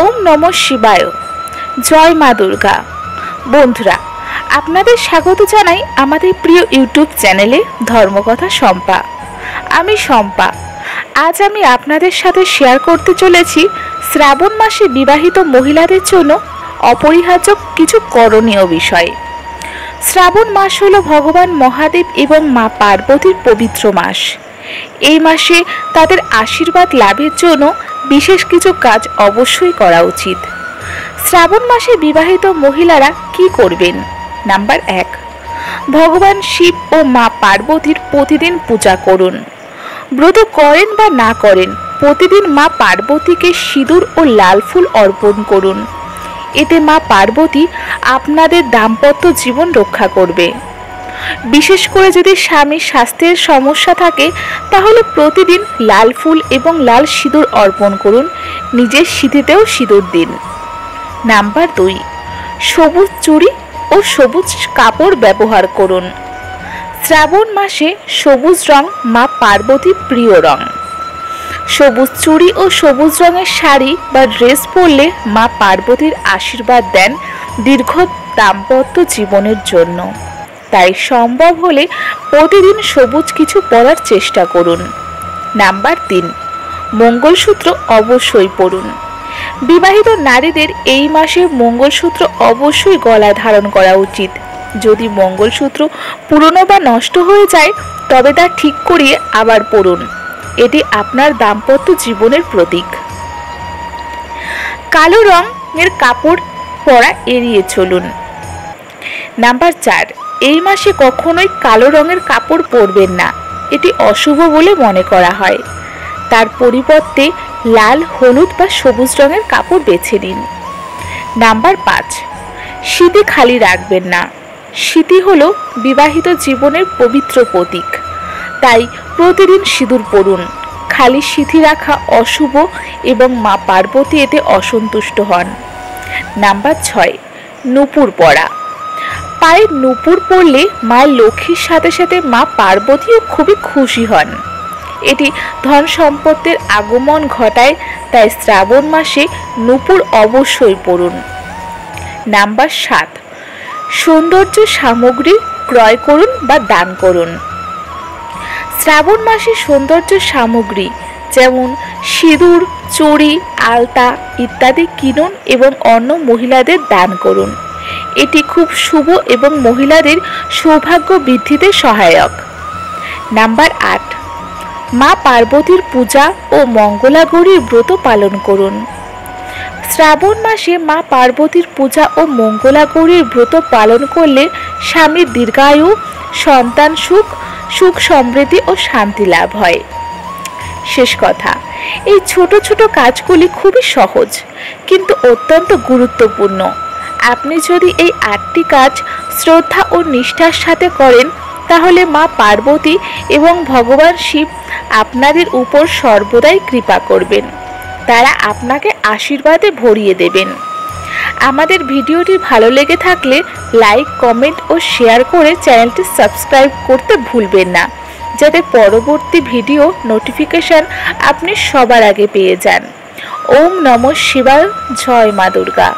ওম নমঃ শিবায়। জয় মা দুর্গা। বন্ধুরা, আপনাদের স্বাগত জানাই আমাদের প্রিয় ইউটিউব চ্যানেলে ধর্মকথা শম্পা। আমি শম্পা। আজ আমি আপনাদের সাথে শেয়ার করতে চলেছি শ্রাবণ মাসে বিবাহিত মহিলাদের জন্য অপরিহার্য কিছু করণীয় বিষয়। শ্রাবণ মাস হলো ভগবান মহাদেব এবং মা পার্বতীর পবিত্র মাস। এই মাসে তাদের আশীর্বাদ লাভের জন্য বিশেষ কিছু কাজ অবশ্যই করা উচিত। শ্রাবণ মাসে বিবাহিত মহিলারা কি করবেন? নাম্বার 1, ভগবান শিব ও মা পার্বতীর প্রতিদিন পূজা করুন। ব্রত করেন বা না করেন, প্রতিদিন মা পার্বতীকে সিঁদুর ও লাল ফুল অর্পণ করুন। এতে মা পার্বতী আপনাদের দাম্পত্য জীবন রক্ষা করবে। বিশেষ করে যদি স্বামীর স্বাস্থ্যের সমস্যা থাকে তাহলে প্রতিদিন লাল ফুল এবং লাল সিঁদুর অর্পণ করুন। নিজের সিঁথিতেও সিঁদুর দিন। নাম্বার 2, সবুজ চুড়ি ও সবুজ কাপড় ব্যবহার করুন। শ্রাবণ মাসে সবুজ রং মা পার্বতীর প্রিয় রং। সবুজ চুড়ি ও সবুজ রঙের শাড়ি বা ড্রেস পরলে মা পার্বতীর আশীর্বাদ দেন দীর্ঘ দাম্পত্য জীবনের জন্য। তাই সম্ভব হলে প্রতিদিন সবুজ কিছু পরার চেষ্টা করুন। নাম্বার 3, মঙ্গলসূত্র অবশ্যই পরুন। বিবাহিত নারীদের এই মাসে মঙ্গলসূত্র অবশ্যই গলায় ধারণ করা উচিত। যদি মঙ্গলসূত্র পুরনো বা নষ্ট হয়ে যায় তবে তা ঠিক করিয়ে আবার পরুন। এটি আপনার দাম্পত্য জীবনের প্রতীক। কালো রঙের কাপড় পরা এড়িয়ে চলুন। নাম্বার 4, এই মাসে কখনোই কালো রঙের কাপড় পরবেন না। এটি অশুভ বলে মনে করা হয়। তার পরিবর্তে লাল, হলুদ বা সবুজ রঙের কাপড় বেছে নিন। নাম্বার 5, সিঁথি খালি রাখবেন না। সিঁথি হলো বিবাহিত জীবনের পবিত্র প্রতীক। তাই প্রতিদিন সিঁদুর পরুন। খালি সিঁথি রাখা অশুভ এবং মা পার্বতী এতে অসন্তুষ্ট হন। নাম্বার 6, নূপুর পরা। পায়ে নূপুর পরলে মায়ের লক্ষ্মীর সাথে সাথে মা পার্বতীও খুবই খুশি হন। এটি ধন সম্পত্তির আগমন ঘটায়। তাই শ্রাবণ মাসে নূপুর অবশ্যই পরুন। নাম্বার 7, সৌন্দর্য সামগ্রী ক্রয় করুন বা দান করুন। শ্রাবণ মাসে সৌন্দর্য সামগ্রী যেমন সিঁদুর, চুড়ি, আলতা ইত্যাদি কিনুন এবং অন্য মহিলাদের দান করুন। এটি খুব শুভ এবং মহিলাদের সৌভাগ্য বৃদ্ধিতে সহায়ক। নাম্বার 8, মা পার্বতীর পূজা ও মঙ্গলাগৌরীর ব্রত পালন করুন। শ্রাবণ মাসে মা পার্বতীর পূজা ও মঙ্গলাগৌরীর ব্রত পালন করলে স্বামীর দীর্ঘায়ু, সন্তান সুখ, সুখ সমৃদ্ধি ও শান্তি লাভ হয়। শেষ কথা, এই ছোট ছোট কাজগুলি খুবই সহজ কিন্তু অত্যন্ত গুরুত্বপূর্ণ। আপনি যদি এই 8টি কাজ শ্রদ্ধা ও নিষ্ঠার সাথে করেন তাহলে মা পার্বতী এবং ভগবান শিব আপনাদের উপর সর্বদাই কৃপা করবেন। তারা আপনাকে আশীর্বাদে ভরিয়ে দেবেন। আমাদের ভিডিওটি ভালো লেগে থাকলে লাইক, কমেন্ট ও শেয়ার করে চ্যানেলটি সাবস্ক্রাইব করতে ভুলবেন না, যাতে পরবর্তী ভিডিও নোটিফিকেশন আপনি সবার আগে পেয়ে যান। ওম নমঃ শিবায়। জয় মা দুর্গা।